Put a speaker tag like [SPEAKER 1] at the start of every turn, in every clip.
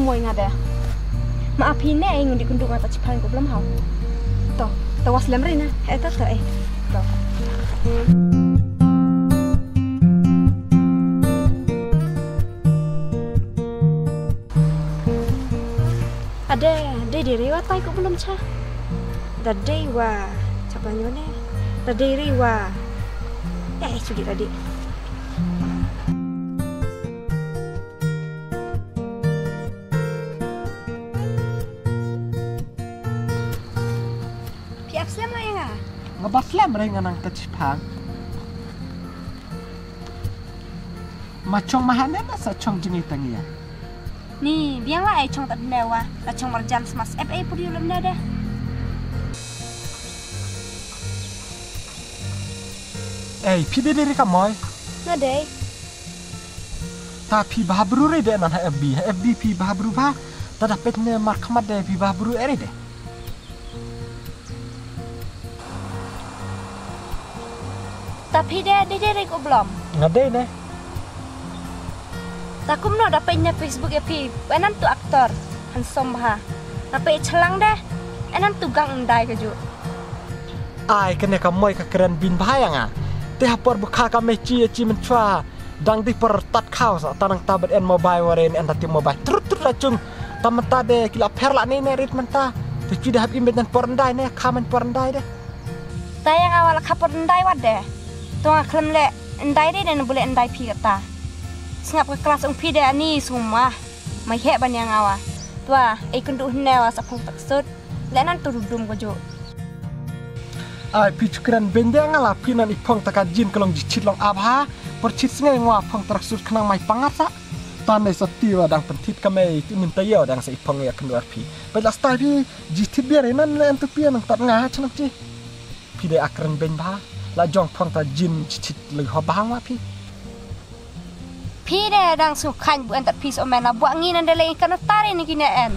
[SPEAKER 1] kamu ingat deh. Maaf ini yang di kundungan tak cipain ko belum hau. Toh, tawas lemrina. Eta toh Toh. Ada diri watai ko belum cha. Dadai wa capanya ne. Dadai wa. Sudah tadi. Piap selama ya nggak?
[SPEAKER 2] Ngebas lem ring anang tecipang. Macong mahane na sa chong jengi tangia.
[SPEAKER 1] Nih, biarlah chong tak dewa, la chong marjan semas FA pudi ulam dah.
[SPEAKER 2] Pide diri kamoy.
[SPEAKER 1] Nadai.
[SPEAKER 2] Tapi bahabru re de nan FB pi bahabru ba. Ta dapat ne markmat de pi bahabru ere de.
[SPEAKER 1] Tapi dia diri ko belum.
[SPEAKER 2] Ngadai ne.
[SPEAKER 1] Takum no dapat nya Facebook pi. Enan tu aktor handsome ha. Dapat celang deh. Enan tu gang endai keju.
[SPEAKER 2] Ai kene kamoy ka keren bin bahaya nga. Teh por bukha ka meci menchwa dang di per tat khaw sa tanang tabet en mobile waren en tati mobile trut racung tamata de kila perla ne rit menta te ci dahab imbet nan por ndai ne kamen por ndai de
[SPEAKER 1] Tayang awal kapor ndai wad deh. Tuang klem le ndai de dan boleh ndai pi kata. Sengap ke kelas pi de ani semua. Mai he ban yang awa. Tua kundu newa sa pung taksud. Lenan tu dudum ko jo.
[SPEAKER 2] Ai pichkran bende ngala pinan ipong takajin kelong jicit long abha percit sngai ngwa pong teraksud kenang mai pangasa tanai satiwa dang pentit kame minta yo dang sa ipong ya kenduar pi bela stai pi jitit biar nan le antu pian tat nga chnam chi pi de akran ben ba la jong pong ta jin jicit le ho bang wa pi
[SPEAKER 1] de dang su khan bu antat pi so mena bu angin nan dele kan tare ni kine en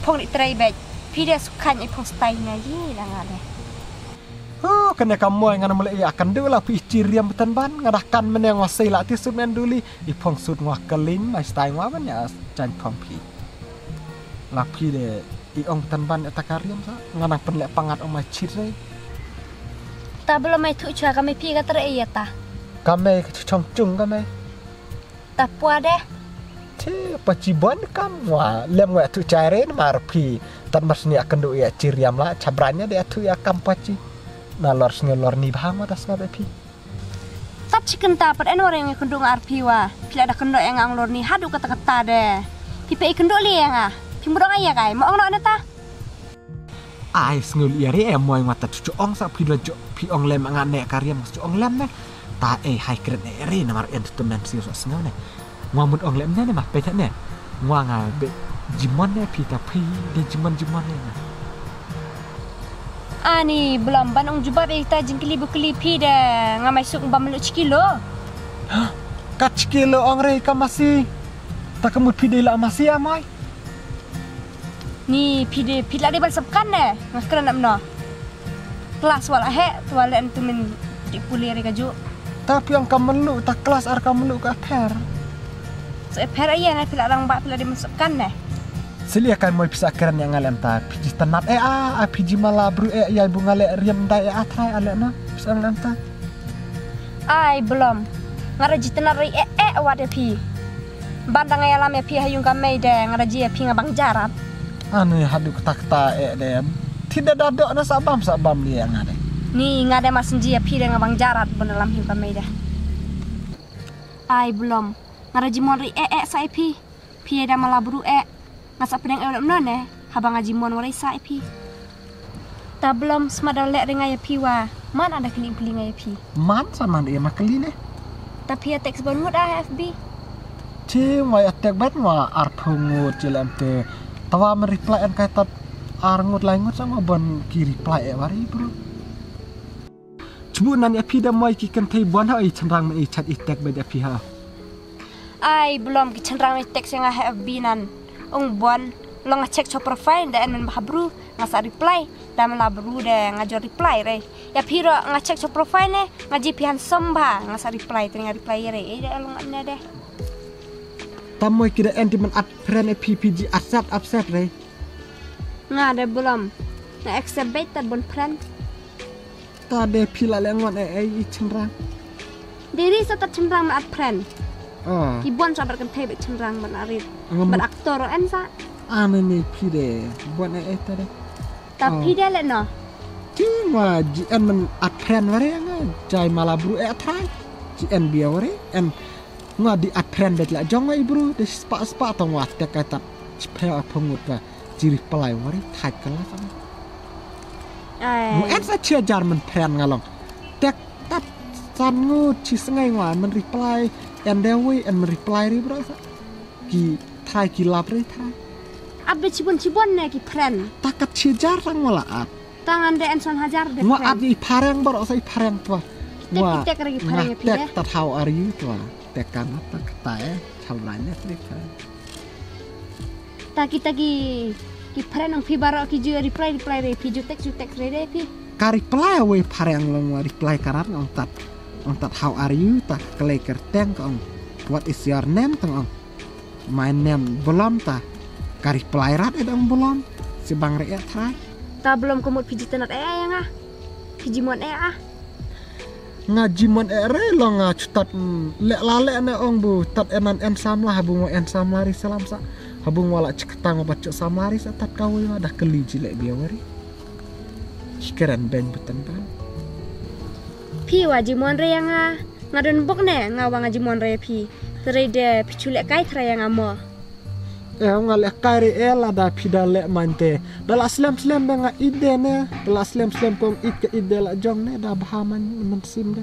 [SPEAKER 1] pong ni trai bek pi de su khan ipong stai na yi dang ade.
[SPEAKER 2] Oh, kena kamu yang mulai akan dulu pi ciriam betan ban ngadakan meneng wasai la ti sud men duli ipong sud ngwa kelin mai stai ngwa ban ya jan pong pi la pi de i ong tan ban eta kariam sa nganang penlek pangat ong mai cire
[SPEAKER 1] Ta belum mai tu chua kami pi ka tere ya ta.
[SPEAKER 2] kame chong chung kame
[SPEAKER 1] Ta pua deh.
[SPEAKER 2] te pacibon kam wa lem wa tu caire mar pi tan masni akan du ya ciriam la cabrannya de tu ya kam paci na lor ni bahang ma das ngabe pi
[SPEAKER 1] Tap chicken ta per enor yang kundung arpi wa. Pila ada kendo yang ang lor ni hadu kata-kata deh. Pi pe kendo li yang ah. Pi murang aya kai mo ong no ta.
[SPEAKER 2] ai ngul yari moy mata cucu ong sa pi lojo pi ong lem ngane kariam cucu ong lem ne ta hai kren eri namar entertainment si so sngaw ne ngamut ong lem ne ma pe ne ngwa nga be jimon ne pi ta pi de jimon ne
[SPEAKER 1] Ani belum banong jubab kita jengkili bukli pi deh. Ngamai suk bam lu cikilo.
[SPEAKER 2] kat kilo ong re ka masih ta kemut pi de la masih amai
[SPEAKER 1] Ni pi de pi la de balsapkan deh. Ngakran amno. Kelas wala he tuale entu min dipuli re kaju.
[SPEAKER 2] tapi ang kamelu ta kelas ar kamelu ka per
[SPEAKER 1] So per aya ngai pi la rang ba pi la de masapkan deh.
[SPEAKER 2] Selia kan moy pisa keren yang ngalem ta piji tenat piji mala bru ya bunga le riam dai atrai ale na pisa ngalem ta
[SPEAKER 1] Ai belum. Ngaraji tenari wade pi. Bandang ay alam pi hayung kamay deh ngaraji pi ngabang jarat.
[SPEAKER 2] anu hadu kata de tidak dadok na sabam dia ngade
[SPEAKER 1] Ni ngade masenji pi deh ngabang jarat benelam hiung kamay deh. Ai belum. Ngaraji monri sa pi. Pi ada malabru ngasa pedang elok none habang ngaji mon warai sa pi. Ta belum semadal lek dengan pi wa. Man ada kini beli ngai pi.
[SPEAKER 2] man sama dia makeli ne
[SPEAKER 1] Tapi ya teks banget FB.
[SPEAKER 2] ci moy atek bat ma arpungut cilam te tawa reply en kaitat arngut laingut sama bon ki reply wari bro Cubu nan pi da moy ki kan thai bon ha chandang me chat itek ba pi ha
[SPEAKER 1] Ai belum ki chandang teks yang FB nan. Ong bon lo ngecek cho profile dan men bahabru ngasa reply dan melabru de ngajo reply re ya piro ngecek cho profile ne ngaji pihan somba ngasa reply teringa reply re ida lo ngane deh
[SPEAKER 2] Tamoy kira endi man at friend PPG upset re.
[SPEAKER 1] Nga ada belum. Na accept ta bon friend.
[SPEAKER 2] Ta de pila lengon I cenrang.
[SPEAKER 1] Diri sa ta cenrang at friend.
[SPEAKER 2] Oh.
[SPEAKER 1] Kibon sa berkan tebe cenrang ban arit. Ban aktor en sa.
[SPEAKER 2] Ane ni pide bon tade.
[SPEAKER 1] Tapi dia le no.
[SPEAKER 2] Cuma GN man at friend wari nga jai malabru trai. GN biya wari en nga di at friend bet la jong ai bro de spa tong wat te kata chpea phungut wa jiri palai wari thai kala sama. Mu sa chia German friend ngalong. Tek tat san ngu chi sngai wan man reply en dewi en reply ri bro sa. Ki thai ki lap ri thai.
[SPEAKER 1] Abbe cibon ne ki friend.
[SPEAKER 2] Takat chia jar sang wala at.
[SPEAKER 1] Tangan de en son hajar de
[SPEAKER 2] Nga
[SPEAKER 1] friend.
[SPEAKER 2] at i parang bro sa i parang tua.
[SPEAKER 1] Tek lagi parang ya
[SPEAKER 2] Tek
[SPEAKER 1] pide.
[SPEAKER 2] tat how are you tua. Tek kan tak tae chalranya sri kan.
[SPEAKER 1] Ta kita ki friend ang pi baro ki ju reply re pi jutek re pi.
[SPEAKER 2] Ka reply we parang long wa reply karat ong tat how are you ta kleker teng ong what is your name tong ong my name belum ta ka reply rat edong belum si bang re trai
[SPEAKER 1] Ta belum kumut pi jitenat yang ah. Pi jimon ah.
[SPEAKER 2] ngaji mon re lo nga chutat le la le ne ong bu tat enan en samla habung mo en samlari salam sa habung wala ceketang baca samlari sa tat kawe dah keli jile biya wari keren beng betan ban
[SPEAKER 1] Pi wa jimon re yang ah. Ngadon bok ne ngawa ngajimon re pi. Tere de pi chulek kai tra yang amo.
[SPEAKER 2] ngale kari ela da pidale mante dala slam benga ide ne dala slam kong ik ide la jong ne da bahaman mensim de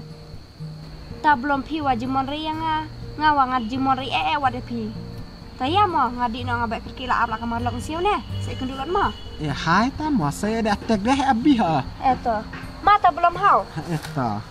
[SPEAKER 1] Ta belum pi wa jimon re yang ah. Ngawa ngajimon re wa de pi. Ta ya mo ngadi no ngabe kerkila abla kamar lok siu ne. Sai kundulan mo.
[SPEAKER 2] ya hai ta mo saya da tek deh abi ha
[SPEAKER 1] Eto. Mata belum hau.
[SPEAKER 2] eta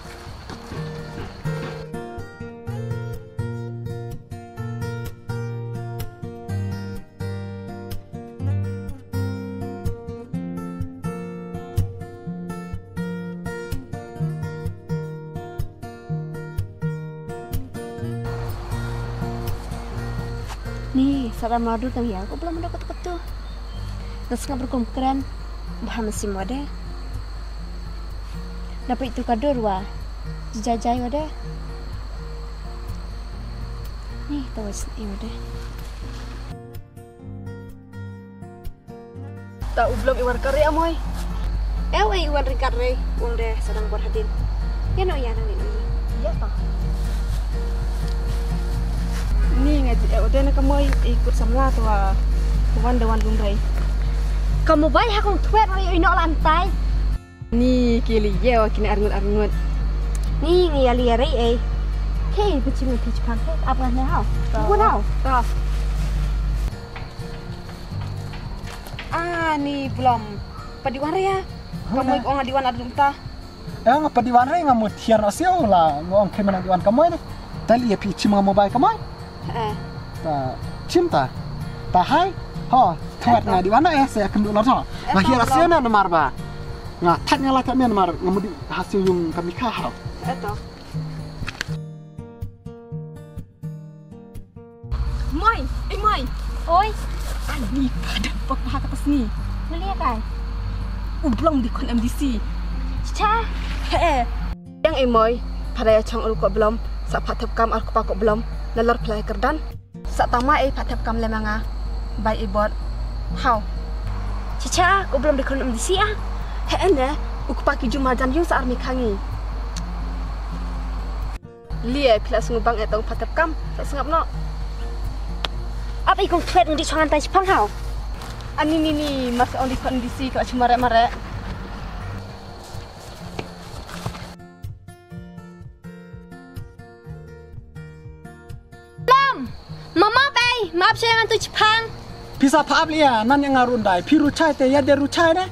[SPEAKER 1] Nih, saran madu tang ya, aku belum dapat ketu. Terus nggak berkomkeren, bahas mesin wade. Dapat itu kador wa, jajai wade. Nih, tahu sih wade. Tahu belum iwan kari amoy. Iwan rikat re, uang deh sedang berhadin. Ya no ya nanti ini. Ya pak. Ni ngaji udah nak kamu ikut samla tua kawan dewan lumbai. Kamu baik hakong tuet mari ino lantai. Ni kili ye kini arngut. Ni ngiyali re Hey, becimu pitch pan. Apa ni hau? Bukan hau. Dah. Ni belum. Padiwan re ya. Kamu ikut orang diwan ada entah.
[SPEAKER 2] ngapa diwan re ngamu tiar asio la ngong kemen diwan kamu ne tali ya pi chima mobile kamu ta cinta ta hai ho tuat nga di mana saya kendu lor so mahir asia na nomar ba nga tat nga la ta men nomar ngamudi hasil yung kami ka ha
[SPEAKER 1] Eto. Moy. Oi.
[SPEAKER 3] Ani pada papa atas ni.
[SPEAKER 1] Melihat kan?
[SPEAKER 3] Belum di kon MDC.
[SPEAKER 1] Cica.
[SPEAKER 3] Yang emoy pada ya chang uruk belum. Sa patap kam aku pakok belum. Nalor play kerdan. Sa tama patap kam lemanga. By ibot. How?
[SPEAKER 1] Cica, aku belum dikonon di sia.
[SPEAKER 3] Ene, aku paki jumajan yung sa army kangi. Lie plus ngubang etong patap kam. Sa sengap no.
[SPEAKER 1] Apa ikong tuet ng di changan tay sipang hao?
[SPEAKER 3] Ani ni mas only kondisi kau cuma mare.
[SPEAKER 1] Mama bay, maaf saya ngantuk Jepang.
[SPEAKER 2] Pisa paap lia nan yang ngarun dai piru chai te ya de ru chai ne